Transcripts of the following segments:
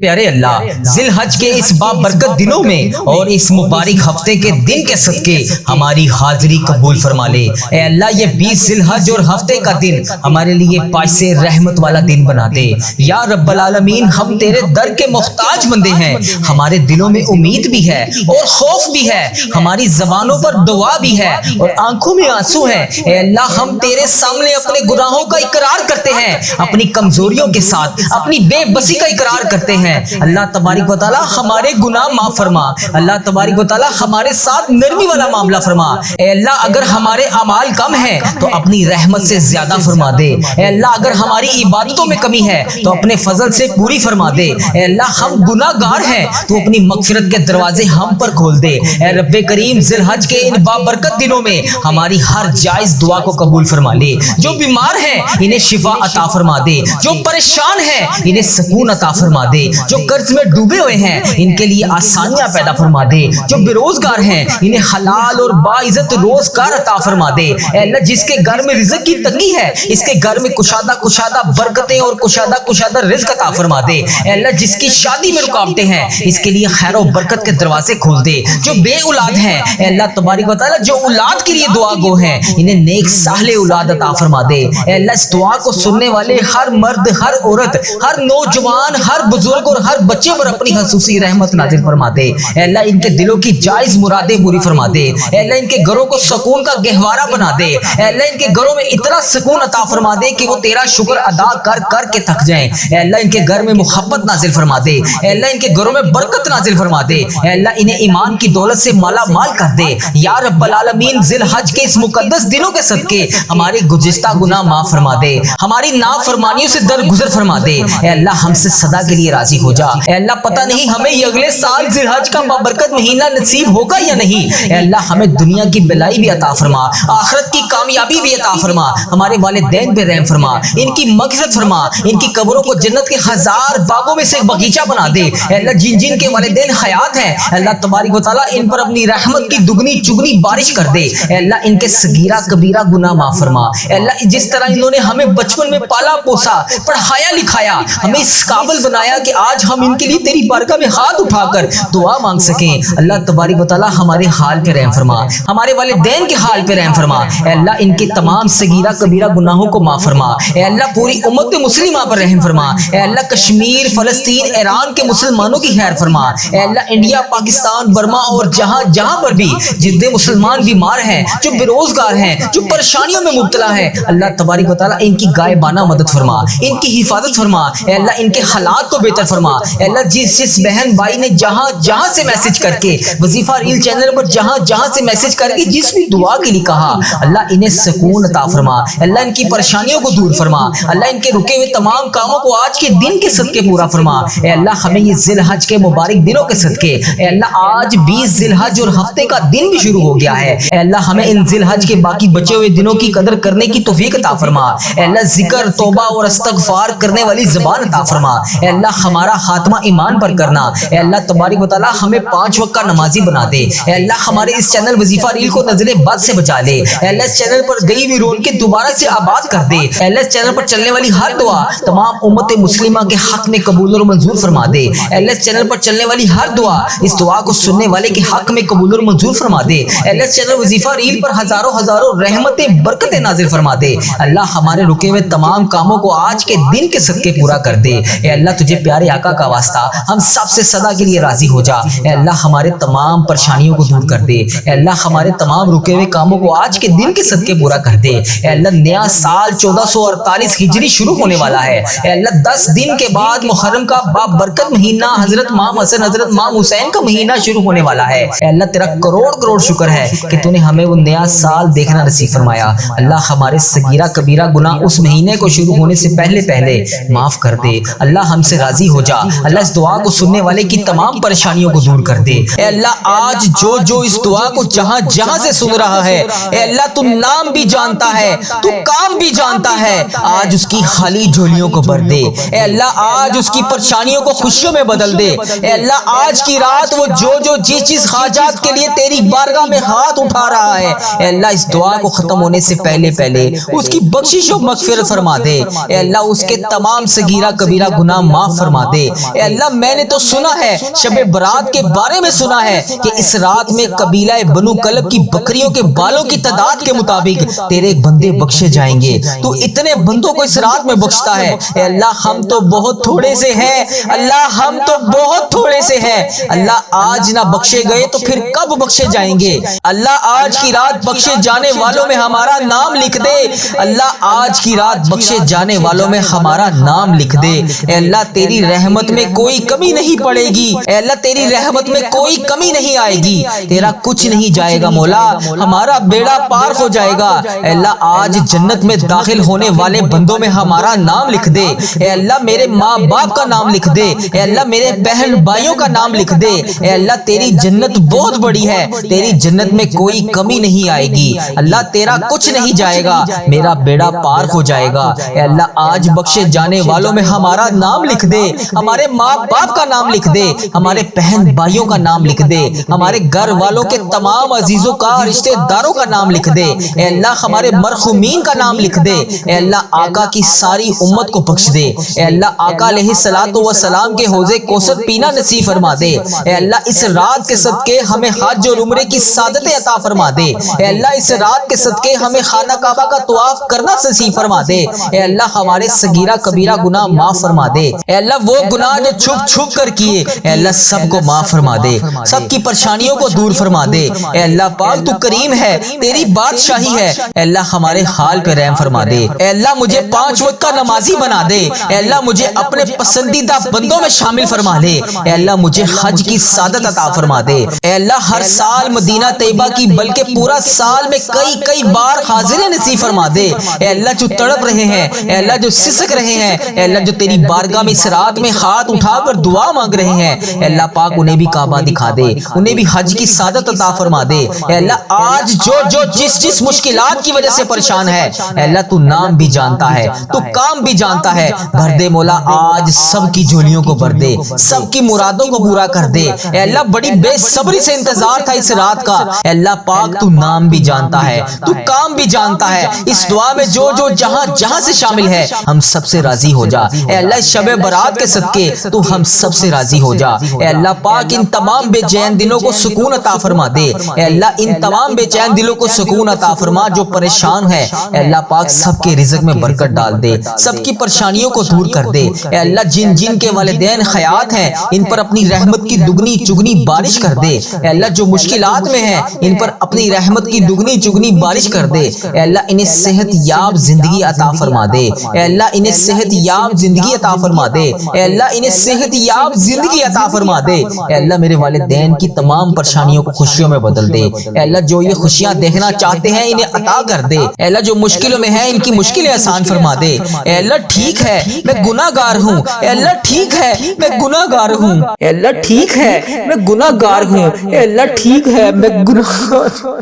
پیارے اللہ، ذی الحج کے اس بابرکت دنوں میں اور اس مبارک ہفتے کے دن کے صدقے ہماری حاضری قبول فرما لے۔ اے اللہ، یہ 20 ذی الحج اور ہفتے کا دن ہمارے لیے باعث رحمت والا دن بنا دے۔ یا رب العالمین، ہم تیرے در کے محتاج بندے ہیں، ہمارے دلوں میں امید بھی ہے اور خوف بھی ہے، ہماری زبانوں پر دعا بھی ہے اور آنکھوں میں آنسو ہے۔ اے اللہ، ہم تیرے سامنے اپنے گناہوں کا اقرار کرتے ہیں، اپنی کمزوریوں کے ساتھ اپنی بے بسی کا اقرار کرتے ہیں۔ اللہ تبارک و تعالی ہمارے گناہ معاف فرما۔ اللہ تبارک و تعالی ہمارے ساتھ نرمی والا معاملہ فرما۔ اے اللہ، اگر ہمارے اعمال کم ہیں تو اپنی رحمت سے زیادہ فرما دے۔ اے اللہ، اگر ہماری عبادتوں میں کمی ہے تو اپنے فضل سے پوری فرما دے۔ اے اللہ، ہم گناہ گار ہیں تو اپنی مغفرت کے دروازے ہم پر کھول دے۔ اے رب کریم، ذی الحج کے ان بابرکت دنوں میں ہماری ہر جائز دعا کو قبول فرما لے۔ جو بیمار ہیں انہیں شفا عطا فرما دے، جو پریشان ہیں انہیں سکون عطا فرما دے، جو قرض میں ڈوبے ہوئے ہیں ان کے لیے آسانیاں پیدا فرما دے، جو بے روزگار ہیں انہیں حلال اور باعزت روزگار عطا فرما دے۔ اے اللہ، جس کے گھر میں رزق کی تنگی ہے اس کے گھر میں کشادہ برکتیں اور کشادہ رزق عطا فرما دے۔ اے اللہ، جس کی شادی میں رکاوٹیں ہیں اس کے لیے خیر و برکت کے دروازے کھول دے۔ جو بے اولاد ہیں اے اللہ تبارک و تعالی، جو اولاد کے لیے دعا گو ہیں انہیں نیک صالح اولاد عطا فرما دے۔ اے اللہ، اس دعا کو سننے والے ہر مرد، ہر عورت، ہر نوجوان، ہر بزرگ اور ہر بچے پر اپنی خصوصی رحمت نازل فرما دے۔ اے اللہ، ان کے دلوں کی جائز مرادیں پوری فرما دے۔ اے اللہ، ان کے گھروں کو سکون کا گہوارہ بنا دے۔ اے اللہ، ان کے گھروں میں اتنا سکون عطا فرما دے کہ وہ تیرا شکر ادا کر کر کے تھک جائیں۔ اے اللہ، ان کے گھر میں محبت نازل فرما دے۔ اے اللہ، ان کے گھروں میں برکت نازل فرما دے۔ اے اللہ، انہیں ایمان کی دولت سے مالا مال کر دے۔ یا رب العالمین، ذی الحج کے اس مقدس دنوں کے صدقے ہمارے گزشتہ گناہ معاف فرما دے، ہماری نافرمانیوں سے درگزر فرما دے۔ اے اللہ، ہم سے سدا کے لیے راضی ہو جا۔ اے اللہ، پتہ نہیں ہمیں یہ اگلے سال ذی الحج کا بابرکت مہینہ نصیب ہوگا یا نہیں۔ اے اللہ، ہمیں دنیا کی بلائی بھی عطا فرما، آخرت کی کامیابی بھی عطا فرما، ہمارے والدین پہ رحم فرما، ان کی مغفرت فرما، ان کی قبروں کو جنت کے 1000 باغوں میں سے ایک باغیچہ بنا دے۔ اے اللہ، جن جن کے والدین حیات ہیں اللہ تبارک و تعالیٰ ان پر اپنی رحمت کی دگنی چگنی بارش کر دے۔ اے اللہ، ان کے صغیرہ کبیرہ گناہ معاف فرما۔ اے اللہ، جس طرح انہوں نے ہمیں بچپن میں پالا پوسا، پڑھایا لکھایا، ہمیں اس قابل بنایا کہ آج ہم ان کے لیے تیری بارگاہ میں ہاتھ اٹھا کر دعا مانگ سکیں۔ اللہ تبارک و تعالیٰ ہمارے حال پہ رحم فرما، ہمارے والدین کے حال پہ رحم فرما۔ اے اللہ، ان کے تمام صغیرہ کبیرہ گناہوں کو معاف فرما۔ اے اللہ، پوری امت مسلمہ پر رحم فرما۔ اے اللہ، کشمیر، فلسطین، ایران کے مسلمانوں کی خیر فرما۔ اے اللہ، انڈیا، پاکستان، برما اور جہاں جہاں پر بھی جتنے مسلمان بیمار ہیں، جو بے روزگار ہیں، جو پریشانیوں میں مبتلا ہیں، اللہ تبارک و تعالیٰ ان کی غائبانہ مدد فرما، ان کی حفاظت فرما۔ اے اللہ، ان کے حالات کو بہتر فرما۔ اے اللہ، جس بہن بھائی نے جہاں جہاں سے میسج کر کے وظیفہ ریل چینل پر جہاں جہاں سے میسج کر کے جس بھی دعا کے لیے کہا، اللہ انہیں سکون عطا فرما۔ اللہ، ان کی پریشانیوں کو دور فرما۔ اللہ، ان کے رکے ہوئے تمام کاموں کو آج کے دن کے صدقے پورا فرما۔ اے اللہ، ہمیں یہ ذی الحج کے مبارک دنوں کے صدقے، اے اللہ، آج 20 ذی الحج اور ہفتے کا دن بھی شروع ہو گیا ہے۔ اے اللہ، ہمیں ان ذی الحج کے باقی بچے ہوئے دنوں کی قدر کرنے کی توفیق عطا فرما۔ اے اللہ، ذکر، توبہ اور استغفار کرنے والی زبان عطا فرما۔ اے اللہ، ہمارا خاتمہ ایمان پر کرنا۔ اے اللہ تبارک و تعالیٰ ہمیں 5 وقت کا نمازی بنا دے۔ اے اللہ، ہمارے اس چینل وظیفہ ریل کو نظر بد سے بچا لے۔ اے اللہ، اس چینل پر گئی ہوئی رونقیں دوبارہ سے آباد کر دے۔ اے اللہ، اس چینل پر چلنے والی ہر دعا تمام امت مسلمہ کے حق میں قبول اور منظور فرما دے۔ اے اللہ، اس چینل پر چلنے والی ہر دعا اس دعا کو سننے والے کے حق میں قبول اور منظور فرما دے۔ اے اللہ، اس چینل وظیفہ ریل پر ہزاروں رحمتیں برکتیں نازل فرما دے۔ اللہ، ہمارے رکے ہوئے تمام کاموں کو آج کے دن کے صدقے پورا کر دے۔ اے اللہ، تجھے پیارے آقا کا واسطہ ہم سب سے صدا کے لیے راضی ہو جا۔ اے اللہ، ہمارے تمام پریشانیوں کو دور کر دے۔ اے اللہ، ہمارے تمام رکے ہوئے کاموں کو آج کے دن کے صدقے پورا کر دے۔ اے اللہ، نیا سال 1448 ہجری شروع ہونے والا ہے۔ اے اللہ، 10 دن کے بعد محرم کا بابرکت مہینہ حضرت امام حسن، حضرت امام حسین کا مہینہ شروع ہونے والا ہے۔ اے اللہ، تیرا کروڑ شکر ہے کہ تو نے ہمیں وہ نیا سال دیکھنا نصیب فرمایا۔ اللہ، ہمارے صغیرہ کبیرہ گناہ اس مہینے کو شروع ہونے سے پہلے معاف کر دے۔ اللہ، ہم سے راضی ہو جا۔ اللہ، اس دعا کو سننے والے کی تمام پریشانیوں کو دور کر دے۔ اے اللہ، آج جو اس دعا کو جہاں جہاں سے سن رہا ہے، اے اللہ، تو نام بھی جانتا ہے، تو کام بھی جانتا ہے، آج اس کی خالی جھولیوں کو بھر دے۔ اے اللہ، آج اس کی پریشانیوں کو خوشیوں میں بدل دے۔ اے اللہ، آج کی رات وہ جو جس حاجات کے لیے تیری بارگاہ میں ہاتھ اٹھا رہا ہے، اے اللہ، اس دعا کو ختم ہونے سے پہلے اس کی بخشش و مغفرت فرما دے۔ اے اللہ، اس کے تمام صغیرہ کبیرہ گناہ معاف فرما دے۔ اے اللہ میں نے تو سنا ہے، شب برات کے بارے میں سنا ہے کہ اس رات میں قبیلہ بنو کلب کی بکریوں کے بالوں کی تعداد کے مطابق تیرے بندے بخشے جائیں گے۔ تو اتنے بندوں کو اس رات میں بخشتا ہے۔ اے اللہ ہم تو بہت تھوڑے سے ہیں، اللہ ہم تو بہت تھوڑے سے ہیں۔ اللہ آج نہ بخشے گئے تو پھر کب بخشے جائیں گے؟ اللہ آج کی رات بخشے جانے والوں میں ہمارا نام لکھ دے۔ اللہ آج کی رات بخشے جانے والوں میں ہمارا نام لکھ دے۔ اے اللہ تیری رحمت میں کوئی کمی نہیں پڑے گی، اے اللہ تیری رحمت میں کوئی کمی نہیں آئے گی، تیرا کچھ نہیں جائے گا مولا، ہمارا بیڑا پار ہو جائے گا۔ اے اللہ آج جنت میں داخل ہونے والے بندوں میں ہمارا نام لکھ دے۔ اے اللہ میرے ماں باپ کا نام لکھ دے، اے اللہ میرے بہن بھائیوں کا نام لکھ دے۔ اے اللہ تیری جنت بہت بڑی ہے، تیری جنت میں کوئی کمی نہیں آئے گی، اللہ تیرا کچھ نہیں جائے گا، میرا بیڑا پار ہو جائے گا۔ اے اللہ آج بخشے جانے والوں میں ہمارا نام لکھ دے، ہمارے ماں باپ کا نام لکھ دے، ہمارے بہن بھائیوں کا نام لکھ دے، ہمارے گھر والوں کے تمام عزیزوں کا رشتہ داروں کا نام لکھ دے۔ اے اللہ ہمارے مرحومین کا نام لکھ دے۔ اے اللہ آقا کی ساری امت کو بخش دے۔ اے اللہ آقا علیہ الصلوۃ والسلام کے حوض کوثر پینا نصیب فرما دے۔ اے اللہ اس رات کے صدقے ہمیں حج اور عمرے کی سعادت عطا فرما دے۔ اے اللہ اس رات کے صدقے ہمیں خانہ کعبہ کا طواف کرنا نصیب فرما دے۔ اے اللہ ہمارے صغیرہ کبیرہ گناہ معاف فرما دے۔ اے اللہ وہ گناہ جو چھپ چھپ کر کیے، اے اللہ سب کو معاف فرما دے، سب کی پریشانیوں کو دور فرما دے۔ اے اللہ پاک تو کریم ہے، تیری بادشاہی ہے، اے اللہ ہمارے حال پہ رحم فرما دے۔ اے اللہ مجھے 5 وقت کا نمازی بنا دے۔ اے اللہ مجھے اپنے پسندیدہ بندوں میں شامل فرما لے۔ اے اللہ مجھے حج کی سعادت عطا فرما دے۔ اے اللہ ہر سال مدینہ طیبہ کی بلکہ پورا سال میں کئی بار حاضری نصیب فرما دے۔ اے اللہ جو تڑپ رہے ہیں، اے اللہ جو سسک رہے ہیں، اے اللہ جو تیری بارگاہ میں اس رات میں ہاتھ اٹھا کر دعا مانگ رہے ہیں، اے اللہ پاک انہیں بھی کعبہ دکھا دے، انہیں بھی حج کی سعادت عطا فرما دے۔ اے اللہ آج جو جس مشکلات کی وجہ سے پریشان ہے، اے اللہ تو نام بھی جانتا ہے، تو کام بھی جانتا ہے، بھر دے مولا آج سب کی جھولیوں کو بھر دے، سب کی مرادوں کو پورا کر دے۔ اے اللہ بڑی بے صبری سے انتظار تھا اس رات کا، اے اللہ پاک تو نام بھی جانتا ہے، تو کام بھی جانتا ہے۔ اس دعا میں جو جہاں سے شامل ہے ہم سب سے راضی ہو جا۔ اے اللہ اس شب برات کے صدقے تو ہم سب سے راضی ہو جا۔ اے اللہ پاک ان تمام بے چین دلوں کو سکون عطا فرما دے۔ اے اللہ ان تمام بے چین دلوں کو سکون عطا فرما جو پریشان ہے، اے اللہ پاک سب کے رزق میں برکت ڈال دے، سب کی پریشانیوں کو دور کر دے۔ اے اللہ جن کے والدین حیات ہیں ان پر اپنی رحمت کی دگنی چگنی بارش کر دے۔ اے اللہ جو مشکلات میں ہیں ان پر اپنی رحمت کی دگنی چگنی بارش کر دے۔ اے اللہ انہیں صحت یاب زندگی عطا فرما دے۔ اے اللہ انہیں صحت یاب زندگی عطا فرما دے۔ اے اللہ انہیں صحت یاب زندگی عطا فرما دے۔ اے اللہ میرے والدین کی تمام پریشانیوں کو خوشیوں میں بدل دے۔ اے اللہ جو یہ خوشیاں دیکھنا چاہتے ہیں انہیں عطا کر دے۔ اے اللہ جو مشکلوں میں ہیں ان کی مشکلیں آسان فرما دے۔ اے اللہ ٹھیک ہے میں گناہ گار ہوں، اے اللہ ٹھیک ہے میں گناہ گار ہوں، اے اللہ ٹھیک ہے میں گناہ گار ہوں، اے اللہ ٹھیک ہے میں گناہ گار ہوں،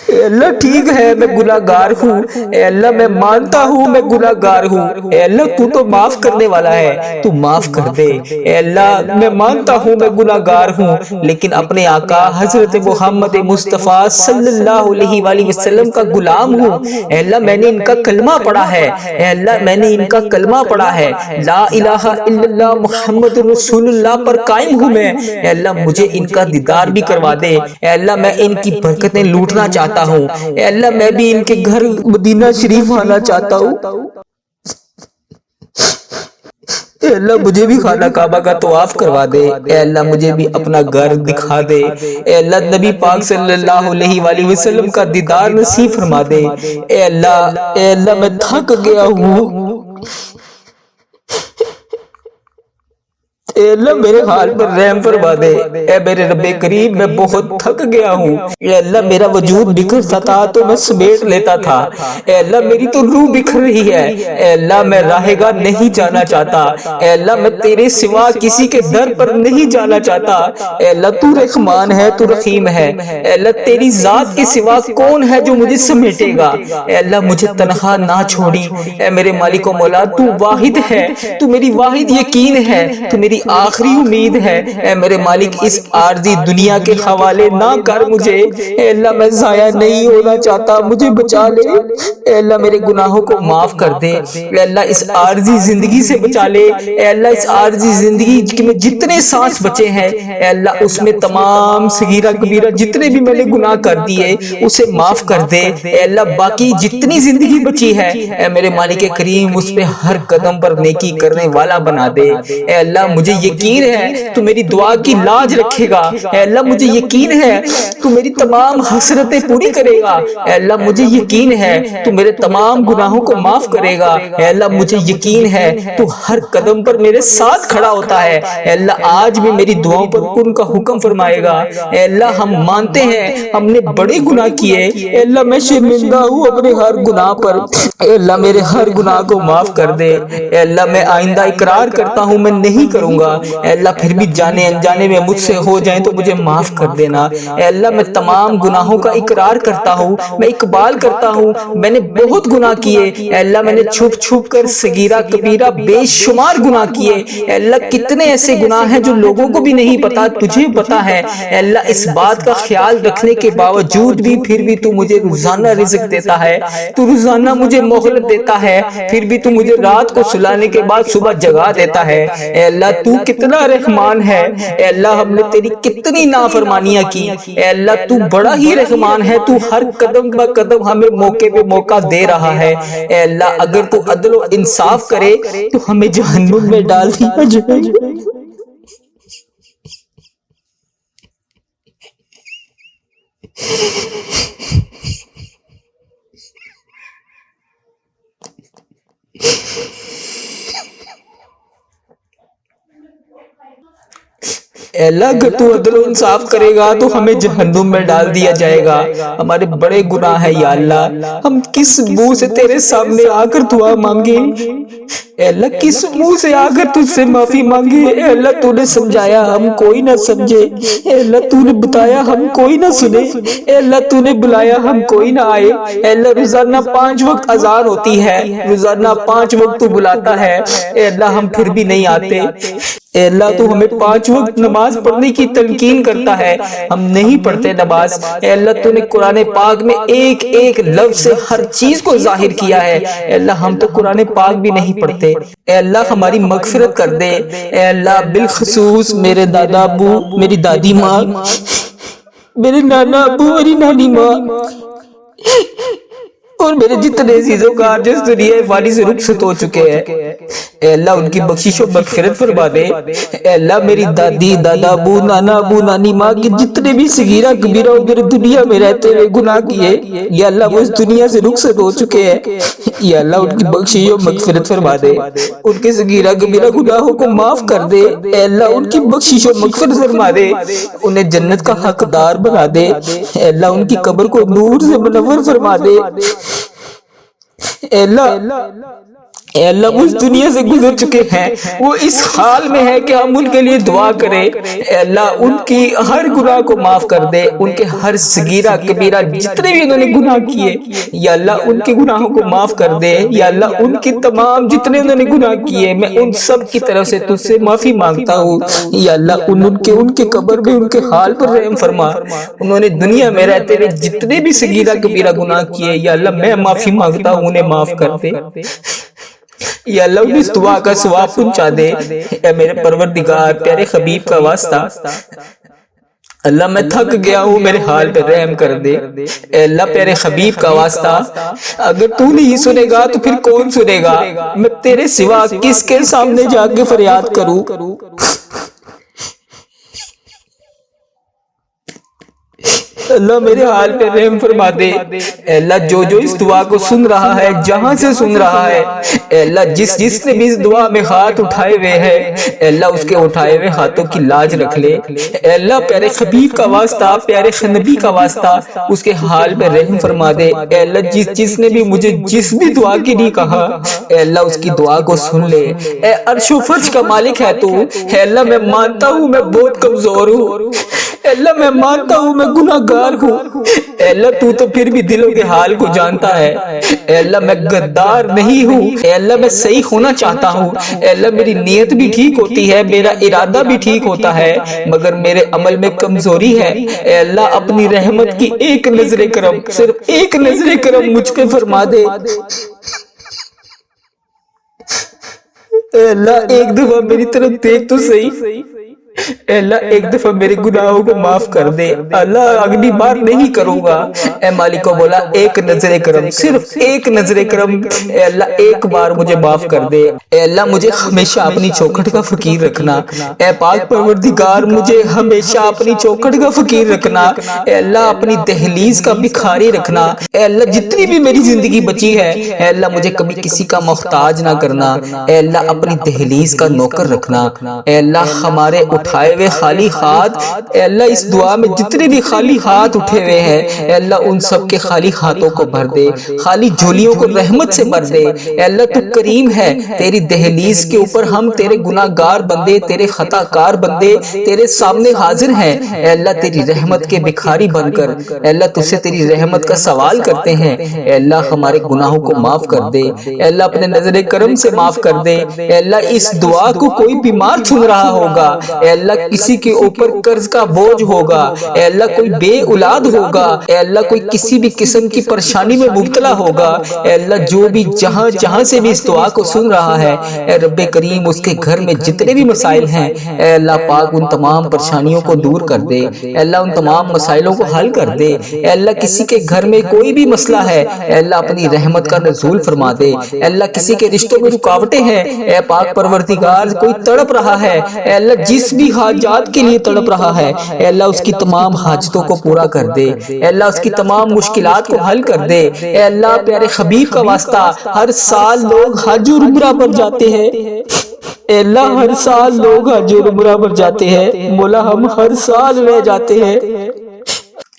اے اللہ ٹھیک ہے میں گناہ گار ہوں، اے اللہ میں مانتا ہوں میں گناہ گار ہوں، اے اللہ تو تو معاف کرنے والا ہے، تو معاف کر دے۔ اے اللہ میں مانتا ہوں میں گناہ گار ہوں لیکن اپنے آقا حضرت محمد مصطفیٰ صلی اللہ علیہ وآلہ وسلم کا غلام ہوں۔ اے اللہ میں نے ان کا کلمہ پڑھا ہے، اے اللہ میں نے ان کا کلمہ پڑھا ہے، لا الہ الا اللہ محمد رسول اللہ پر قائم ہوں میں۔ اے اللہ مجھے ان کا دیدار بھی کروا دے۔ اے اللہ میں ان کی برکتیں لوٹنا چاہتا ہوں، اے اللہ میں بھی ان کے گھر مدینہ شریف آنا چاہتا ہوں۔ اے اللہ مجھے بھی خانہ کعبہ کا طواف کروا دے، اے اللہ مجھے بھی اپنا گھر دکھا دے، اے اللہ نبی پاک صلی اللہ علیہ وآلہ وسلم کا دیدار نصیب فرما دے۔ اے اللہ میں تھک گیا ہوں، اے اللہ میرے حال پر رحم فرما دے۔ اے میرے رب کریم میں بہت تھک گیا ہوں، اے اللہ میرا وجود بکھرتا تھا تو میں سمیٹ لیتا تھا، اے اللہ میری تو روح بکھر رہی ہے، اے اللہ میں راہ گاہ نہیں جانا چاہتا، اے اللہ میں تیرے سوا کسی کے در پر نہیں جانا چاہتا، اے اللہ تو رحمان ہے تو رحیم ہے، اے اللہ تیری ذات کے سوا کون ہے جو مجھے سمیٹے گا، اے اللہ مجھے تنہا نہ چھوڑی، اے میرے مالک و مولا تو واحد ہے، تو میری واحد یقین ہے، تو میری آخری امید ہے۔ اے میرے مالک اس عارضی دنیا کے حوالے نہ کر مجھے، اے اللہ میں ضائع نہیں ہونا چاہتا، مجھے بچا لے۔ اے اللہ میرے گناہوں کو معاف کر دے، اے اللہ اس عارضی زندگی سے بچا لے، اے اللہ اس عارضی زندگی میں جتنے سانس بچے ہیں اے اللہ اس میں تمام صغیرہ کبیرہ جتنے بھی میں نے گناہ کر دیے اسے معاف کر دے۔ اے اللہ باقی جتنی زندگی بچی ہے اے میرے مالک کریم اس پہ ہر قدم پر نیکی کرنے والا بنا دے۔ اے اللہ مجھے یقین ہے تو میری دعا کی لاج رکھے گا، اے اللہ مجھے یقین ہے تو میری تمام حسرتیں پوری کرے گا، اے اللہ مجھے یقین ہے تو میرے تمام گناہوں کو معاف کرے گا، اے اللہ مجھے یقین ہے تو ہر قدم پر میرے ساتھ کھڑا ہوتا ہے۔ اے اللہ آج بھی میری دعاؤں پر کن کا حکم فرمائے گا۔ اے اللہ ہم مانتے ہیں ہم نے بڑے گناہ کیے، اے اللہ میں شرمندہ ہوں اپنے ہر گناہ پر، اے اللہ میرے ہر گناہ کو معاف کر دے۔ اے اللہ میں آئندہ اقرار کرتا ہوں میں نہیں کروں گا، اے اللہ پھر بھی جانے انجانے میں مجھ سے ہو جائیں تو مجھے معاف کر دینا۔ اے اللہ میں تمام گناہوں کا اقرار کرتا ہوں، میں اقبال کرتا ہوں میں نے بہت گناہ کیے، اے اللہ میں نے چھپ چھپ کر صغیرہ کبیرہ بے شمار گناہ کیے، اے اللہ کتنے ایسے گناہ ہیں جو لوگوں کو بھی نہیں پتا تجھے پتا ہے۔ اے اللہ اس بات کا خیال رکھنے کے باوجود بھی پھر بھی تو مجھے روزانہ رزق دیتا ہے، تو روزانہ مجھے مہلت دیتا ہے، پھر بھی تو مجھے رات کو سلانے کے بعد صبح جگا دیتا ہے۔ اے اللہ تو کتنا رحمان ہے، اے اللہ ہم نے تیری کتنی نافرمانیاں کی، اے اللہ تو بڑا ہی رحمان ہے، تو ہر قدم بہ قدم ہمیں موقع پہ موقع دے رہا ہے۔ اے اللہ اگر تو عدل و انصاف کرے تو ہمیں جہنم میں ڈال دیا جائے۔ اے اللہ اگر تو عدل و انصاف کرے گا تو ہمیں جہنم میں ڈال دیا جائے گا۔ ہمارے بڑے گناہ ہیں یا اللہ، ہم کس منہ سے تیرے سامنے آ کر دعا مانگے، اے اللہ کس منہ سے آ کر تجھ سے معافی مانگے۔ اے اللہ تو نے سمجھایا ہم کوئی نہ سمجھے، اے اللہ تو نے بتایا ہم کوئی نہ سنے، اے اللہ تو نے بلایا ہم کوئی نہ آئے۔ اے اللہ روزانہ 5 وقت اذان ہوتی ہے، روزانہ 5 وقت تو بلاتا ہے، اے اللہ ہم پھر بھی نہیں آتے۔ اے اللہ تو ہمیں 5 وقت نماز پڑھنے کی تلقین کرتا ہے، ہم نہیں پڑھتے نماز۔ اے اللہ تو نے قرآن پاک میں ایک ایک لفظ سے ہر چیز کو ظاہر کیا ہے، اے اللہ ہم تو قرآن پاک بھی نہیں پڑھتے۔ اے اللہ ہماری مغفرت کر دے۔ اے اللہ بالخصوص میرے دادا ابو، میری دادی ماں، میرے نانا ابو، میری نانی ماں اور میرے جتنے عزیزوں کا جس دنیا فانی سے رخصت ہو چکے ہیں، اے اللہ ان کی بخشش و مغفرت فرما دے۔ اے اللہ میری دادی، دادا ابو، نانا ابو، نانی ماں کے جتنے بھی صغیرہ کبیرہ میرے دنیا میں رہتے ہوئے گناہ کیے یا اللہ وہ اس دنیا سے رخصت ہو چکے ہیں، یا اللہ ان کی بخشش و مغفرت فرما دے، ان کے صغیرہ کبیرہ گناہوں کو معاف کر دے۔ اے اللہ ان کی بخشش و مغفرت فرما دے، انہیں جنت کا حقدار بنا دے۔ اے اللہ ان کی قبر کو نور سے منور فرما دے۔ اے اللہ وہ اس دنیا سے گزر چکے ہیں، وہ اس حال میں ہے کہ ہم ان کے لیے دعا کریں۔ اے اللہ ان کی ہر گناہ کو معاف کر دے، ان کے ہر صغیرہ کبیرہ جتنے بھی انہوں نے گناہ کیے یا اللہ ان کے گناہوں کو معاف کر دے، یا اللہ ان کی تمام جتنے انہوں نے گناہ کیے میں ان سب کی طرف سے تجھ سے معافی مانگتا ہوں۔ یا اللہ ان کے قبر میں ان کے حال پر رحم فرما، انہوں نے دنیا میں رہتے ہوئے جتنے بھی صغیرہ کبیرہ گناہ کیے یا اللہ میں معافی مانگتا ہوں انہیں معاف کر دے۔ یا اللہ اس دعا کا ثواب پہنچا دے۔ اے میرے پروردگار پیارے حبیب کا واسطہ، اللہ میں تھک گیا ہوں میرے حال پہ رحم کر دے۔ اے اللہ پیارے حبیب کا واسطہ اگر تو نہیں سنے گا تو پھر کون سنے گا، میں تیرے سوا کس کے سامنے جا کے فریاد کروں۔ اللہ میرے حال پہ رحم فرما دے۔ اے اللہ جو جو اس دعا کو سن رہا ہے، جہاں سے سن رہا ہے، اے اللہ جس نے بھی اس دعا میں ہاتھ اٹھائے ہوئے ہیں، اے اللہ اس کے اٹھائے ہوئے ہاتھوں کی لاج رکھ لے۔ اے اللہ پیارے حبیب کا واسطہ، پیارے نبی کا واسطہ اس کے حال پہ رحم فرما دے۔ اے اللہ جس نے بھی مجھے جس بھی دعا کے لیے کہا، اے اللہ اس کی دعا کو سن لے۔ اے عرش و فرش کا مالک ہے تو، اے اللہ میں مانتا ہوں میں بہت کمزور ہوں، اے اللہ میں مانتا ہوں میں گناہگار ہوں، اے اللہ تو پھر بھی دلوں کے حال کو جانتا ہے، اے اللہ میں غدار نہیں ہوں، اے اللہ میں صحیح ہونا چاہتا ہوں، اے اللہ میری نیت بھی ٹھیک ہوتی ہے، میرا ارادہ بھی ٹھیک ہوتا ہے، مگر میرے عمل میں کمزوری ہے، اے اللہ اپنی رحمت کی ایک نظر کرم، صرف ایک نظر کرم مجھ پہ فرما دے، اے اللہ ایک دفعہ میری طرف دیکھ تو صحیح، اے اللہ ایک دفعہ میرے گناہوں کو معاف کر دے، اللہ اگلی بار نہیں کروں گا، اے مالک کو بولا ایک نظر کرم، صرف ایک نظر کرم، اے اللہ ایک بار مجھے معاف کر دے، اے اللہ مجھے ہمیشہ اپنی چوکھٹ کا فقیر رکھنا، اے پاک پروردگار مجھے ہمیشہ اپنی چوکھٹ کا فقیر رکھنا، اے اللہ اپنی دہلیز کا بھکاری رکھنا، اے اللہ جتنی بھی میری زندگی بچی ہے، اے اللہ مجھے کبھی کسی کا محتاج نہ کرنا، اے اللہ اپنی دہلیز کا نوکر رکھنا، اے اللہ ہمارے اٹھائے ہوئے خالی ہاتھ، اے اللہ اس دعا میں جتنے بھی خالی ہاتھ اٹھے ہوئے ہیں، اے اللہ ان سب کے خالی ہاتھوں کو بھر دے، خالی جھولیوں کو رحمت سے بھر دے، اے اللہ تو کریم ہے، تیری دہلیز کے اوپر ہم تیرے گناہگار بندے، تیرے خطا کار بندے تیرے سامنے حاضر ہیں، اے اللہ تیری رحمت کے بھکاری بن کر، اے اللہ تجھ سے تیری رحمت کا سوال کرتے ہیں، اے اللہ ہمارے گناہوں کو معاف کر دے، اے اللہ اپنے نظر کرم سے معاف کر دے، اے اللہ اس دعا کو کوئی بیمار سن رہا ہوگا، اے اللہ کسی کے اوپر قرض کا بوجھ ہوگا، اے اللہ کوئی بے اولاد ہوگا، اے اللہ کوئی کسی بھی قسم کی پریشانی میں مبتلا ہوگا، اے اللہ جو بھی جہاں سے بھی اس دعا کو سن رہا ہے، اے رب کریم اس کے گھر میں جتنے بھی مسائل ہیں، اے اللہ پاک ان تمام پریشانیوں کو دور کر دے، اے اللہ ان تمام مسائلوں کو حل کر دے، اے اللہ کسی کے گھر میں کوئی بھی مسئلہ ہے، اے اللہ اپنی رحمت کا نزول فرما دے، اے اللہ کسی کے رشتوں میں رکاوٹیں ہیں، اے پاک پروردگار کوئی تڑپ رہا ہے، اے اللہ جس بھی حاجات کے لیے تڑپ رہا ہے، اے اللہ اس کی تمام حاجتوں کو پورا کر دے، اے اللہ اس کی تمام مشکلات کو حل کر دے، اے اللہ پیارے حبیب کا واسطہ ہر سال لوگ حج اور عمرہ پر جاتے ہیں، اے اللہ ہر سال لوگ حج اور عمرہ پر جاتے ہیں، مولا ہم ہر سال رہ جاتے ہیں،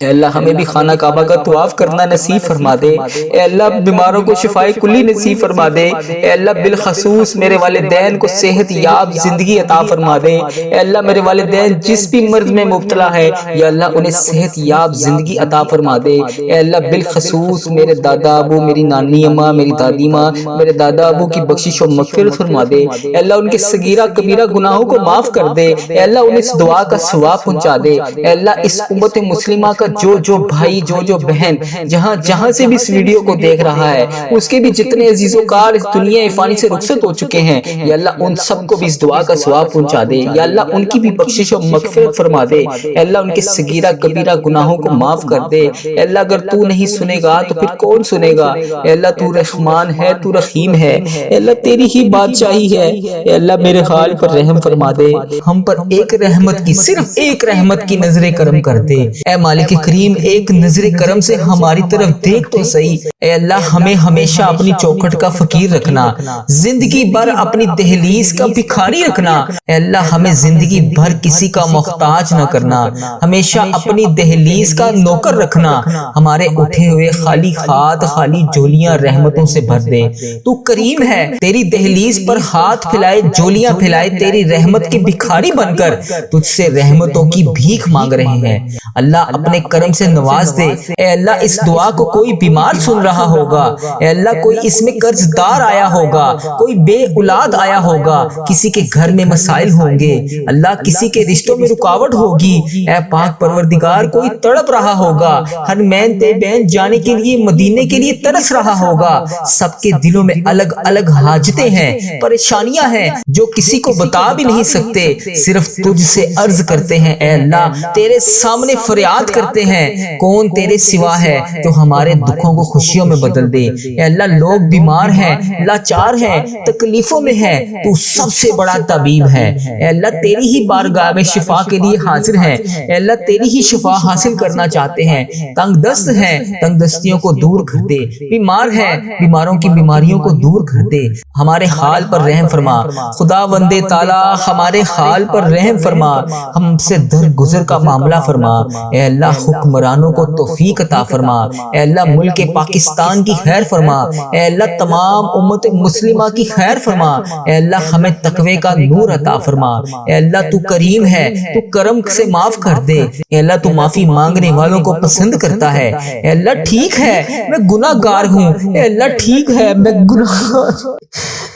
اے اللہ ہمیں بھی خانہ کعبہ کا طواف کرنا نصیب فرما دے، اے اللہ بیماروں کو شفائے کلی نصیب فرما دے، اے اللہ بالخصوص میرے والدین کو صحت یاب زندگی عطا فرما دے، اے اللہ میرے والدین جس بھی مرض میں مبتلا ہے یا اللہ انہیں صحت یاب زندگی عطا فرما دے، اے اللہ بالخصوص میرے دادا ابو، میری نانی اماں، میری دادی ماں، میرے دادا ابو کی بخشش و مغفرت فرما دے، اے اللہ ان کے صغیرہ کبیرہ گناہوں کو معاف کر دے، اے اللہ انہیں اس دعا کا ثواب پہنچا دے، اے اللہ اس امت مسلمہ کا جو بھائی جو بہن جہاں سے بھی اس ویڈیو کو دیکھ رہا ہے، اس کے بھی جتنے عزیز و کار اس دنیا فانی سے رخصت ہو چکے ہیں، یا اللہ ان سب کو بھی اس دعا کا ثواب پہنچا دے، یا اللہ ان کی بھی بخشش و مغفرت فرما دے، اے اللہ ان کے صغیرہ کبیرہ گناہوں کو معاف کر دے، اے اللہ اگر تو نہیں سنے گا تو پھر کون سنے گا، اے اللہ تو رحمان ہے، تو رحیم ہے، اے اللہ تیری ہی بادشاہی ہے، اے اللہ میرے حال پر رحم فرما دے، ہم پر ایک رحمت کی، صرف ایک رحمت کی نظر کرم کر دے، اے مالک کریم ایک نظر کرم سے ہماری طرف دیکھ تو صحیح، اے اللہ ہمیں ہمیشہ اپنی چوکھٹ کا فقیر رکھنا، زندگی بھر اپنی دہلیز کا بھکاری رکھنا، اے اللہ ہمیں زندگی بھر کسی کا محتاج نہ کرنا، ہمیشہ اپنی دہلیز کا نوکر رکھنا، ہمارے اٹھے ہوئے خالی ہاتھ خالی جولیاں رحمتوں سے بھر دے، تو کریم ہے، تیری دہلیز پر ہاتھ پھیلائے جولیاں پھیلائے تیری رحمت کے بھکاری بن کر تجھ سے رحمتوں کی بھیک مانگ رہے ہیں، اللہ اپنے کرم سے نواز دے، اے اللہ اس دعا کو کوئی بیمار سن رہا ہوگا، اے اللہ کوئی اس میں قرض دار آیا ہوگا، کوئی بے اولاد آیا ہوگا، کسی کے گھر میں مسائل ہوں گے، اللہ کسی کے رشتوں میں رکاوٹ ہوگی، اے پاک پروردگار کوئی تڑپ رہا ہوگا، ہر مین تے بین جانے کے لیے مدینے کے لیے ترس رہا ہوگا، سب کے دلوں میں الگ الگ حاجتیں ہیں، پریشانیاں ہیں جو کسی کو بتا بھی نہیں سکتے، صرف تجھ سے عرض کرتے ہیں، اے اللہ تیرے سامنے فریاد کرتے ہیں، کون تیرے سوا ہے جو ہمارے دکھوں کو خوشیوں میں بدل دے، اے اللہ لوگ بیمار ہیں، لاچار ہیں، تکلیفوں میں ہیں، تو سب سے بڑا طبیب ہے، اے اللہ تیری ہی بارگاہ میں شفا کے لیے حاضر ہیں، اے اللہ تیری ہی شفا حاصل کرنا چاہتے ہیں، تنگ دست ہیں تنگ دستیوں کو دور کر دے، بیمار ہیں بیماروں کی بیماریوں کو دور کر دے، ہمارے حال پر رحم فرما، خدا وندے تعالی ہمارے حال پر رحم فرما، ہم سے درگزر کا معاملہ فرما، اے اللہ حکمرانوں کو توفیق عطا فرما، اے اللہ ملک پاکستان کی خیر فرما، اے اللہ تمام امت مسلمہ کی خیر فرما، اے اللہ ہمیں تقوی کا نور عطا فرما، اے اللہ تو کریم ہے، تو کرم سے معاف کر دے، اے اللہ تو معافی مانگنے والوں کو پسند کرتا ہے، اے اللہ ٹھیک ہے میں گناہ گار ہوں، اے اللہ ٹھیک ہے میں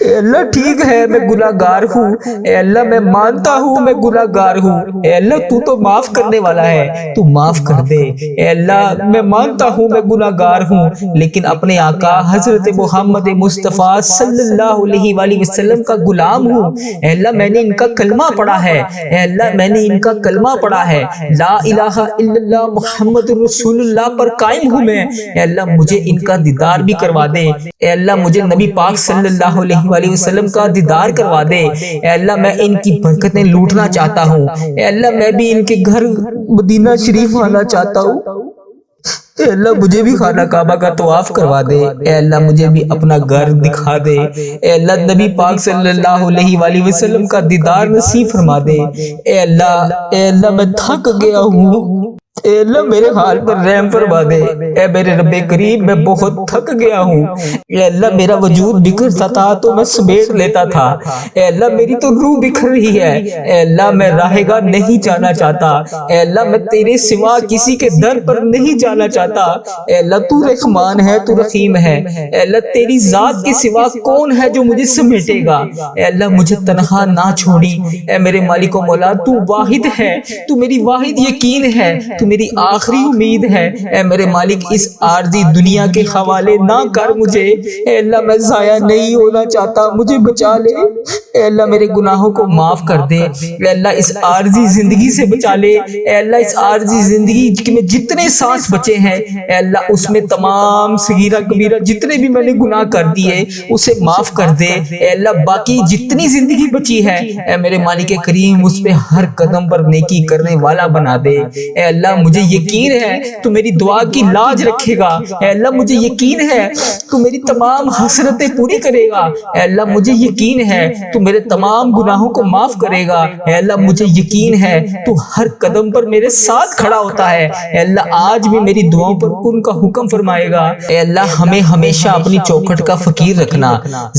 اے اللہ ٹھیک ہے میں گناہ گار ہوں، اے اللہ میں مانتا ہوں میں گناہ گار ہوں، اے اللہ تو معاف کرنے والا ہے، تو معاف کر دے، اے اللہ میں مانتا ہوں میں گناہ گار ہوں، لیکن اپنے آقا حضرت محمد مصطفیٰ صلی اللہ علیہ وآلہ وسلم کا غلام ہوں، اے اللہ میں نے ان کا کلمہ پڑھا ہے، اے اللہ میں نے ان کا کلمہ پڑھا ہے، لا الہ الا اللہ محمد رسول اللہ پر قائم ہوں میں، اے اللہ مجھے ان کا دیدار بھی کروا دے، اے اللہ مجھے نبی پاک صلی اللہ علیہ وآلہ وسلم کا دیدار کروا دے، اے اللہ میں ان کی برکتیں لوٹنا چاہتا ہوں، اے اللہ میں بھی ان کے گھر مدینہ شریف آنا چاہتا ہوں، اے اللہ مجھے بھی خانہ کعبہ کا طواف کروا دے، اے اللہ مجھے بھی اپنا گھر دکھا دے، اے اللہ نبی پاک صلی اللہ علیہ وآلہ وسلم کا دیدار نصیب فرما دے، اے اللہ میں تھک گیا ہوں، اے اللہ میرے حال پر رحم فرما دے، اے میرے رب کریم میں بہت تھک گیا ہوں، اے اللہ میرا وجود بکھرتا تھا تو میں سمیٹ لیتا تھا، اے اللہ میری تو روح بکھر رہی ہے، اے اللہ میں راہ گاہ نہیں جانا چاہتا، اے اللہ میں تیرے سوا کسی کے در پر نہیں جانا چاہتا، اے اللہ تو رحمان ہے تو رحیم ہے، اے اللہ تیری ذات کے سوا کون ہے جو مجھے سمیٹے گا، اے اللہ مجھے تنہا نہ چھوڑی، اے میرے مالک و مولا تو واحد ہے، تو میری واحد یقین ہے، تو میری آخری امید ہے، اے میرے مالک اس عارضی دنیا کے حوالے نہ کر مجھے، اے اللہ میں ضائع نہیں ہونا چاہتا، مجھے بچا لے، اے اللہ میرے گناہوں کو معاف کر دے، اے اللہ اس عارضی زندگی سے بچا لے، اے اللہ اس عارضی زندگی میں جتنے سانس بچے ہیں اے اللہ اس میں تمام صغیرہ کبیرہ جتنے بھی میں نے گناہ کر دیے اسے معاف کر دے، اے اللہ باقی جتنی زندگی بچی ہے اے میرے مالک کریم اس پہ ہر قدم پر نیکی کرنے والا بنا دے، اے اللہ مجھے یقین ہے تو میری دعا کی لاج رکھے گا، اے اللہ مجھے یقین ہے تو میری تمام حسرتیں پوری کرے گا، اے اللہ مجھے یقین ہے تو میرے تمام گناہوں کو معاف کرے گا، اے اللہ مجھے یقین ہے تو ہر قدم پر میرے ساتھ کھڑا ہوتا ہے، اے اللہ آج بھی میری دعاؤں پر کن کا حکم فرمائے گا، اے اللہ ہمیں ہمیشہ اپنی چوکھٹ کا فقیر رکھنا،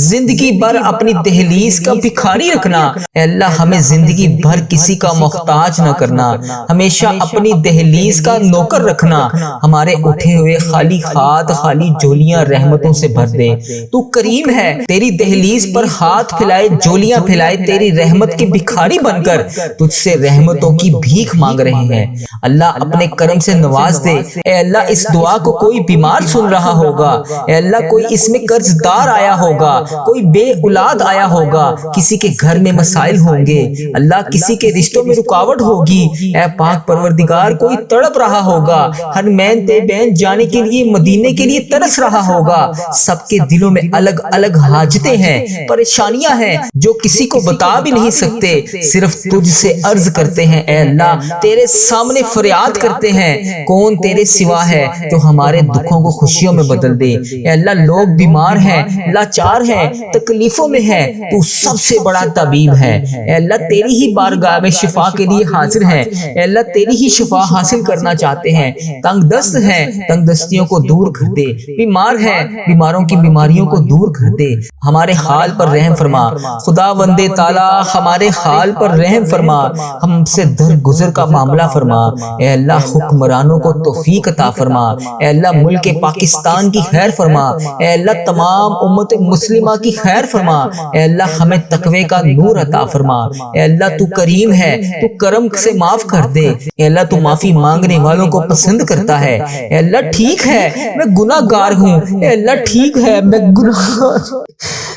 زندگی بھر اپنی دہلیز کا بھکاری رکھنا، اے اللہ ہمیں زندگی بھر کسی کا محتاج نہ کرنا، ہمیشہ اپنی دہلیز کا نوکر رکھنا، ہمارے اٹھے ہوئے خالی ہاتھ خالی جولیاں رحمتوں سے بھر دے، تو کریم ہے تیری دہلیز پر ہاتھ پھیلائے جولیاں پھیلائے تیری رحمت کے بھکاری بن کر تجھ سے رحمتوں کی بھیک مانگ رہے ہیں، اللہ اپنے کرم سے نواز دے، اے اللہ اس دعا کو کوئی بیمار سن رہا ہوگا، اے اللہ کوئی اس میں قرض دار آیا ہوگا، کوئی بے اولاد آیا ہوگا، کسی کے گھر میں مسائل ہوں گے، اللہ کسی کے رشتوں میں رکاوٹ ہوگی، اے پاک پروردگار کوئی تڑپ رہا ہوگا، ہر مین تے بین جانے کے لیے مدینے کے لیے ترس رہا ہوگا، سب کے دلوں میں الگ الگ حاجتیں ہیں پریشانیاں ہیں جو کسی کو بتا بھی نہیں سکتے، صرف تجھ سے عرض کرتے ہیں، اے اللہ تیرے سامنے فریاد کرتے ہیں، کون تیرے سوا ہے جو ہمارے دکھوں کو خوشیوں میں بدل دے، اے اللہ لوگ بیمار ہیں لاچار ہیں تکلیفوں میں ہیں، تو سب سے بڑا طبیب ہے، اے اللہ تیری ہی بارگاہ میں شفا کے لیے حاضر ہیں، اے اللہ تیری ہی شفا حاصل کرنا چاہتے ہیں، تنگ دست ہیں تنگ دستیوں کو دور کر دے، بیمار ہیں بیماروں کی بیماریوں کو دور کر دے، ہمارے حال پر رحم فرما، خدا وندے تعالی ہمارے حال پر رحم فرما، ہم سے درگزر کا معاملہ فرما، اے اللہ حکمرانوں کو توفیق عطا فرما، اے اللہ ملک پاکستان کی خیر فرما، اے اللہ تمام امت مسلمہ کی خیر فرما، اے اللہ ہمیں تقوی کا نور عطا فرما، اے اللہ تو کریم ہے تو کرم سے معاف کر دے، اے اللہ تو معافی مانگنے والوں کو پسند کرتا ہے، اے اللہ ٹھیک ہے میں گناہ گار ہوں، اے اللہ ٹھیک ہے میں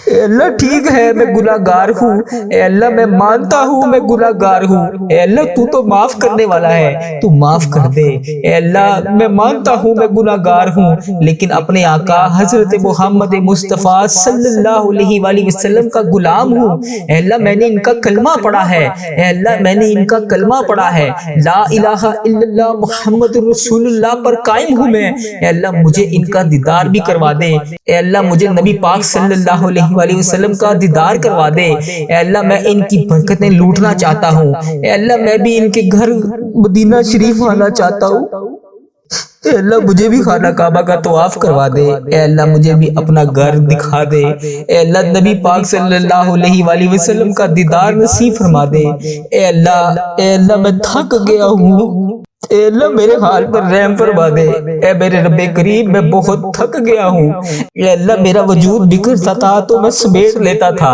اے اللہ ٹھیک ہے میں گناہ گار ہوں، اے اللہ میں مانتا ہوں میں گناہ گار ہوں، اے اللہ تو معاف کرنے والا ہے تو معاف کر دے، اے اللہ میں مانتا ہوں میں گناہ گار ہوں لیکن اپنے آقا حضرت محمد مصطفیٰ صلی اللہ علیہ وآلہ وسلم کا غلام ہوں، اے اللہ میں نے ان کا کلمہ پڑھا ہے، اے اللہ میں نے ان کا کلمہ پڑھا ہے، لا الہ الا اللہ محمد رسول اللہ پر قائم ہوں میں، اے اللہ مجھے ان کا دیدار بھی کروا دے، اے اللہ مجھے نبی پاک صلی اللہ علیہ وآلہ وسلم کا دیدار کروا دے، اے اللہ میں ان کی برکتیں لوٹنا چاہتا ہوں، اے اللہ میں بھی ان کے گھر مدینہ شریف آنا چاہتا ہوں، اے اللہ مجھے بھی خانہ کعبہ کا طواف کروا دے، اے اللہ مجھے بھی اپنا گھر دکھا دے، اے اللہ نبی پاک صلی اللہ علیہ وآلہ وسلم کا دیدار نصیب فرما دے، اے اللہ میں تھک گیا ہوں، اے اللہ میرے حال پر رحم فرما دے، اے میرے رب کریم میں بہت تھک گیا ہوں، اے اللہ میرا وجود بکھرتا تھا تو میں سمیٹ لیتا تھا،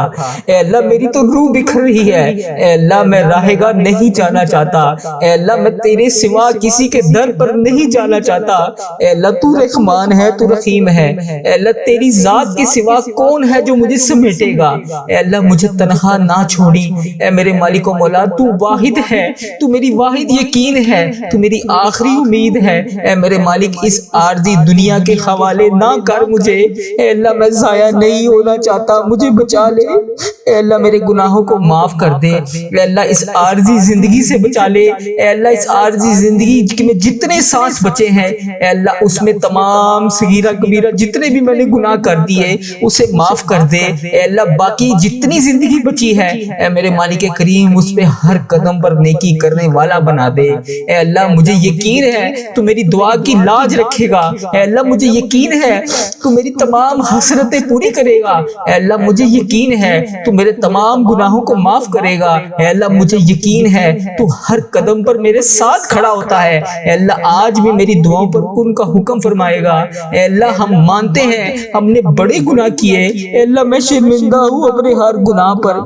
اے اللہ میری تو روح بکھر رہی ہے، اے اللہ میں راہ گاہ نہیں جانا چاہتا، اے اللہ میں تیرے سوا کسی کے در پر نہیں جانا چاہتا، اے اللہ تو رحمان ہے، تو رحیم ہے، اے اللہ تیری ذات کے سوا کون ہے جو مجھے سمیٹے گا، اے اللہ مجھے تنہا نہ چھوڑی، اے میرے مالک و مولا تو واحد ہے، تو میری واحد یقین ہے، تو میری آخری امید ہے، اے میرے مالک اس عارضی دنیا کے حوالے نہ کر مجھے، اے اللہ میں ضائع نہیں ہونا چاہتا، مجھے بچا لے، اے اللہ میرے گناہوں کو معاف کر دے، اے اللہ اس عارضی زندگی سے بچا لے، اے اللہ اس عارضی زندگی میں جتنے سانس بچے ہیں اے اللہ اس میں تمام صغیرہ کبیرہ جتنے بھی میں نے گناہ کر دیے اسے معاف کر دے، اے اللہ باقی جتنی زندگی بچی ہے اے میرے مالک کریم اس پہ ہر قدم پر نیکی کرنے والا بنا دے، اے اللہ مجھے یقین ہے تو میری دعا کی لاج رکھے گا، اے اللہ مجھے یقین ہے تو میری تمام حسرتیں پوری کرے گا، اے اللہ مجھے یقین ہے تو میرے تمام گناہوں کو معاف کرے گا، اے اللہ مجھے یقین ہے تو ہر قدم پر میرے ساتھ کھڑا ہوتا ہے، اے اللہ آج بھی میری دعاؤں پر کن کا حکم فرمائے گا، اے اللہ ہم مانتے ہیں ہم نے بڑے گناہ کیے، اے اللہ میں شرمندہ ہوں اپنے ہر گناہ پر،